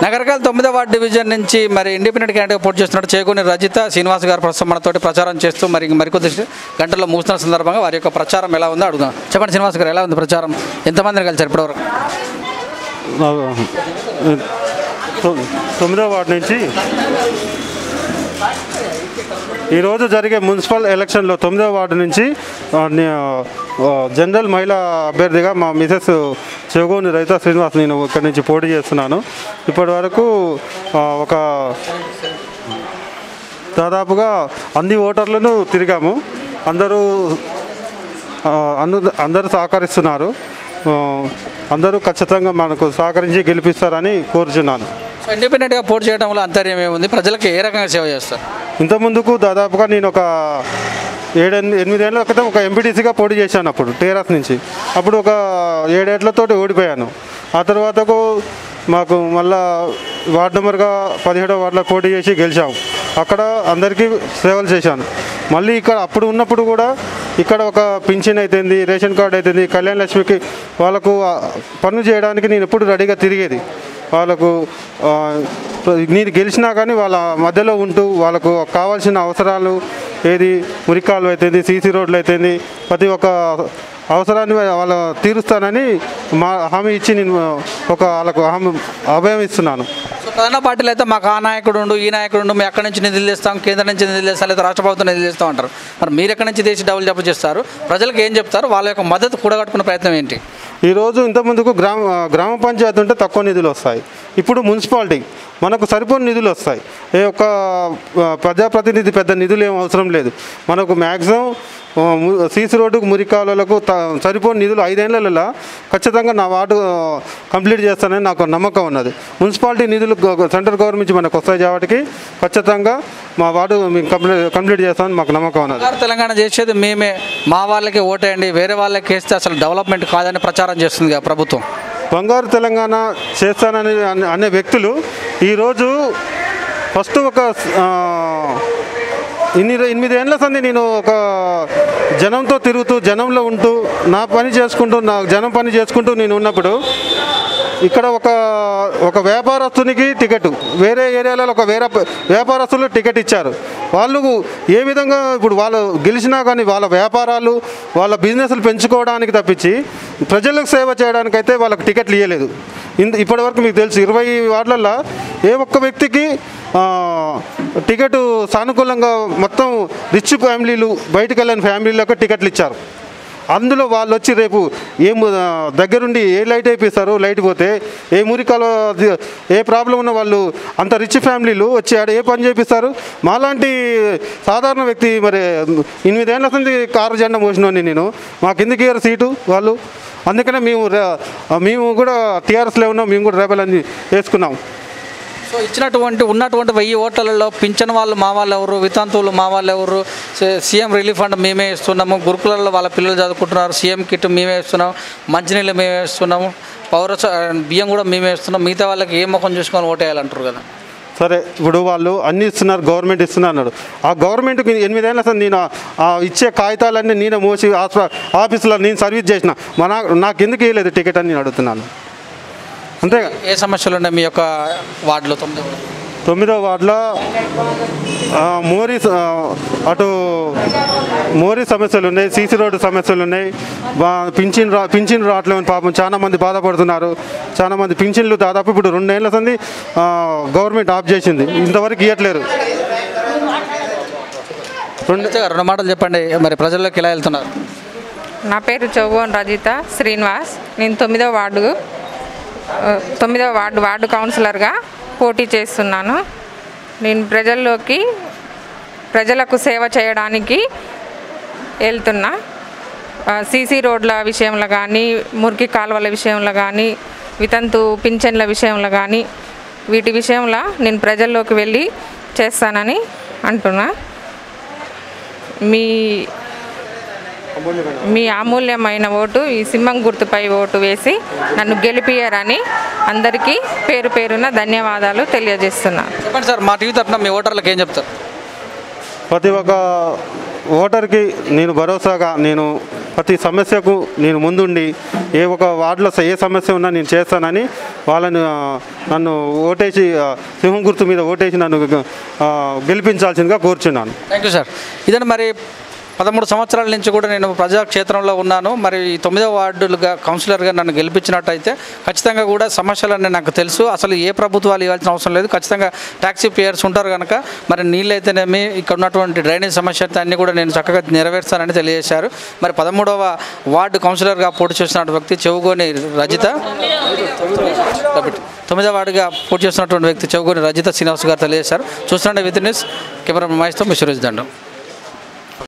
నగరకాల 9వ ward division నుంచి మరి independent candidate పోటీ చేస్తున్నట్టు చేకూని రజిత శ్రీనివాస్ గారు ప్రస్తుతం మనతోటి ప్రచారం చేస్తూ మరికొద్ది గంటల్లో ముగుస్తున్న సందర్భంగా వారి యొక్క ప్రచారం ఎలా ఉందో అడుగుదాం. చెప్పండి శ్రీనివాస్ గారు, ఎలా ఉంది ప్రచారం? ఎంతమందిని కలిసారు ఇప్పటివరకు? 9వ వార్డు నుంచి ఈరోజు జరిగే మున్సిపల్ ఎలక్షన్లో 9వ వార్డు నుంచి జనరల్ మహిళా అభ్యర్థిగా మా మిసెస్ చెగోని రజిత శ్రీనివాస్ నేను ఇక్కడి నుంచి పోటీ చేస్తున్నాను. ఇప్పటి వరకు ఒక దాదాపుగా అన్ని ఓటర్లను తిరిగాము. అందరూ సహకరిస్తున్నారు. అందరూ ఖచ్చితంగా మనకు సహకరించి గెలిపిస్తారని కోరుచున్నాను. ఇండిపెండెంట్గా పోటీ చేయడంలో అంతర్యం ఏముంది? ప్రజలకు ఏ రకంగా సేవ చేస్తారు? ఇంతకుముందుకు దాదాపుగా నేను ఒక 7-8 ఏళ్ళ క్రితం ఒక ఎంపీటీసీగా పోటీ చేశాను. అప్పుడు టీఆర్ఎస్ నుంచి అప్పుడు ఒక 7 ఏళ్లతోటి ఓడిపోయాను. ఆ తర్వాతకు మాకు మళ్ళా వార్డు నెంబర్గా 17వ వార్డులో పోటీ చేసి గెలిచాము. అక్కడ అందరికీ సేవలు చేశాను. మళ్ళీ ఇక్కడ అప్పుడు ఉన్నప్పుడు కూడా ఇక్కడ ఒక పింఛన్ అయితేంది, రేషన్ కార్డు అయితేంది, కళ్యాణ లక్ష్మికి వాళ్ళకు పనులు చేయడానికి నేను ఎప్పుడు రెడీగా తిరిగేది. వాళ్ళకు నేను గెలిచినా కానీ వాళ్ళ మధ్యలో ఉంటూ వాళ్ళకు కావాల్సిన అవసరాలు ఏది మురికాలు అయితేంది, సీసీ రోడ్లు అయితేంది, ప్రతి ఒక్క అవసరాన్ని వాళ్ళ తీరుస్తానని హామీ ఇచ్చి నేను వాళ్ళకు అభయం ఇస్తున్నాను. ప్రధాన పార్టీలు అయితే మాకు ఆ నాయకుడు ఉండు, ఈ నాయకుడు ఉండు, మేము ఎక్కడి నుంచి నిధులు తెస్తాం, కేంద్రం నుంచి నిధులు తెస్తాం, లేదా రాష్ట్ర ప్రభుత్వం నిధులు తెస్తాం అంటారు. మరి మీరు ఎక్కడి నుంచి దేశీ డబ్బులు జమ చేస్తారు? ప్రజలకు ఏం చెప్తారు? వాళ్ళ యొక్క మద్దతు కూడగట్టుకునే ప్రయత్నం ఏంటి? ఈరోజు ఇంతకుముందుకు గ్రామ పంచాయతీ ఉంటే తక్కువ నిధులు వస్తాయి. ఇప్పుడు మున్సిపాలిటీ మనకు సరిపోని నిధులు వస్తాయి. ఏ ఒక్క ప్రజాప్రతినిధి పెద్ద నిధులు ఏం అవసరం లేదు. మనకు మ్యాక్సిమం సీసీ రోడ్డుకు, మురికాలకు సరిపోని నిధులు 5 ఏళ్లలో ఖచ్చితంగా నా వార్డు కంప్లీట్ చేస్తానని నాకు నమ్మకం ఉన్నది. మున్సిపాలిటీ నిధులు సెంట్రల్ గవర్నమెంట్ నుంచి మనకు వస్తాయి కాబట్టి ఖచ్చితంగా మా వార్డు కంప్లీట్ చేస్తామని మాకు నమ్మకం ఉన్నది. తెలంగాణ చేసేది మేమే, మా వాళ్ళకి ఓటేయండి, వేరే వాళ్ళకి వేస్తే అసలు డెవలప్మెంట్ కాదని ప్రచారం చేస్తుంది ప్రభుత్వం. బంగారు తెలంగాణ చేస్తానని అనే వ్యక్తులు ఈరోజు ఫస్ట్ ఒక 8 ఏళ్ళ సంది నేను ఒక జనంతో తిరుగుతూ, జనంలో ఉంటూ, నా పని చేసుకుంటూ, నా జనం పని చేసుకుంటూ నేను ఉన్నప్పుడు ఇక్కడ ఒక వ్యాపారస్తునికి టికెట్, వేరే ఏరియాలలో ఒక వ్యాపారస్తులు టికెట్ ఇచ్చారు. వాళ్ళు ఏ విధంగా ఇప్పుడు వాళ్ళు గెలిచినా కానీ వాళ్ళ వ్యాపారాలు, వాళ్ళ బిజినెస్లు పెంచుకోవడానికి తప్పించి ప్రజలకు సేవ చేయడానికైతే వాళ్ళకి టికెట్లు ఇవ్వలేదు. ఇప్పటివరకు మీకు తెలుసు 20 వార్డులలో ఏ ఒక్క వ్యక్తికి టికెట్ సానుకూలంగా మొత్తం రిచ్ ఫ్యామిలీలు, బయటకు వెళ్ళని ఫ్యామిలీలకు టికెట్లు ఇచ్చారు. అందులో వాళ్ళు వచ్చి రేపు దగ్గరుండి ఏ లైట్ వేపిస్తారు, లైట్ పోతే ఏ మురికాలో ఏ ప్రాబ్లం ఉన్న వాళ్ళు అంత రిచ్ ఫ్యామిలీలు వచ్చి ఆడ ఏ పని చేపిస్తారు? మాలాంటి సాధారణ వ్యక్తి మరి 8 ఏళ్ళ నుంచి కారు జెండా మోసినోని నేను, మాకు ఎందుకు ఇయ్యారు సీటు వాళ్ళు? అందుకనే మేము కూడా టీఆర్ఎస్లో ఉన్నాం, మేము కూడా రేపల్ అని వేసుకున్నాం. సో ఉన్నటువంటి 1000 ఓట్లలో పింఛన్ వాళ్ళు మా వాళ్ళు ఎవరు, వితంతువులు మా వాళ్ళు ఎవరు, సీఎం రిలీఫ్ ఫండ్ మేమే ఇస్తున్నాము, గురుకులలో వాళ్ళ పిల్లలు చదువుకుంటున్నారు, సీఎం కిట్ మేమే ఇస్తున్నాము, మంచినీళ్ళు మేమే ఇస్తున్నాము, బియ్యం కూడా మేమే ఇస్తున్నాం, మిగతా వాళ్ళకి ఏ ముఖం చూసుకొని ఓటేయాలంటారు కదా. సరే, ఇప్పుడు వాళ్ళు అన్నీ ఇస్తున్నారు, గవర్నమెంట్ ఇస్తున్నారు అన్నాడు. ఆ గవర్నమెంట్కి 8 ఏళ్ళ సార్ నేను ఇచ్చే కాగితాలన్నీ నేనే మోసి ఆఫీసులో నేను సర్వీస్ చేసిన, నాకు ఎందుకు ఇవ్వలేదు టికెట్ అని నేను అడుగుతున్నాను. అంతే. ఏ సమస్యలు ఉన్నాయి మీ యొక్క వార్డులో? 9వ వార్డులో మోరీ సమస్యలు ఉన్నాయి, సీసీ రోడ్డు సమస్యలు ఉన్నాయి, పింఛన్ రావట్లేమని పాపం చాలామంది బాధపడుతున్నారు. చాలామంది పింఛన్లు దాదాపు ఇప్పుడు 2 ఏళ్ళ సంది గవర్నమెంట్ ఆఫ్ చేసింది, ఇంతవరకు ఇవ్వట్లేరు. 2 మాటలు చెప్పండి, మరి ప్రజల్లోకి ఎలా వెళ్తున్నారు? నా పేరు చౌగోన్ రజిత శ్రీనివాస్. నేను 9వ వార్డు కౌన్సిలర్గా పోటీ చేస్తున్నాను. నేను ప్రజలకు సేవ చేయడానికి వెళ్తున్నా. సీసీ రోడ్ల విషయంలో కానీ, మురికి కాలువల విషయంలో కానీ, వితంతు పింఛన్ల విషయంలో కానీ, వీటి విషయంలో నేను ప్రజల్లోకి వెళ్ళి చేస్తానని అంటున్నా. మీ అమూల్యమైన ఓటు ఈ సింహం గుర్తుపై ఓటు వేసి నన్ను గెలిపియారని అందరికీ పేరు పేరున ధన్యవాదాలు తెలియజేస్తున్నా. చెప్పండి సార్, మా టీవీ తరఫున మీ ఓటర్లకు ఏం చెప్తారు? ప్రతి ఒక్క ఓటర్కి నేను భరోసాగా నేను ప్రతి సమస్యకు నేను ముందుండి ఏ ఒక వార్డులో ఏ సమస్య ఉన్నా నేను చేస్తానని వాళ్ళని నన్ను ఓటేసి సింహం గుర్తు మీద ఓటేసి నన్ను గెలిపించాల్సిందిగా కోరుచున్నాను. Thank you sir. ఇదండి మరి 13 సంవత్సరాల నుంచి కూడా నేను ప్రజాక్షేత్రంలో ఉన్నాను. మరి 9వ వార్డులుగా కౌన్సిలర్గా నన్ను గెలిపించినట్టయితే ఖచ్చితంగా కూడా సమస్యలన్నీ నాకు తెలుసు. అసలు ఏ ప్రభుత్వాలు ఇవ్వాల్సిన అవసరం లేదు. ఖచ్చితంగా ట్యాక్సీ పేయర్స్ ఉంటారు కనుక మరి నీళ్ళు అయితేనేమి ఇక్కడ ఉన్నటువంటి డ్రైనేజ్ సమస్య అయితే అన్నీ కూడా నేను చక్కగా నెరవేర్స్తానని తెలియజేశారు. మరి 13వ వార్డు కౌన్సిలర్గా పోటీ చేస్తున్న వ్యక్తి చెవుగోని రజిత, 9వ వార్డుగా పోటీ చేస్తున్నటువంటి వ్యక్తి చెవుగోని రజిత శ్రీనివాస్ గారు తెలియజేశారు. చూస్తుండే విత్ న్యూస్ కెమెరా మహేష్తో మీ సురేష్ దండం.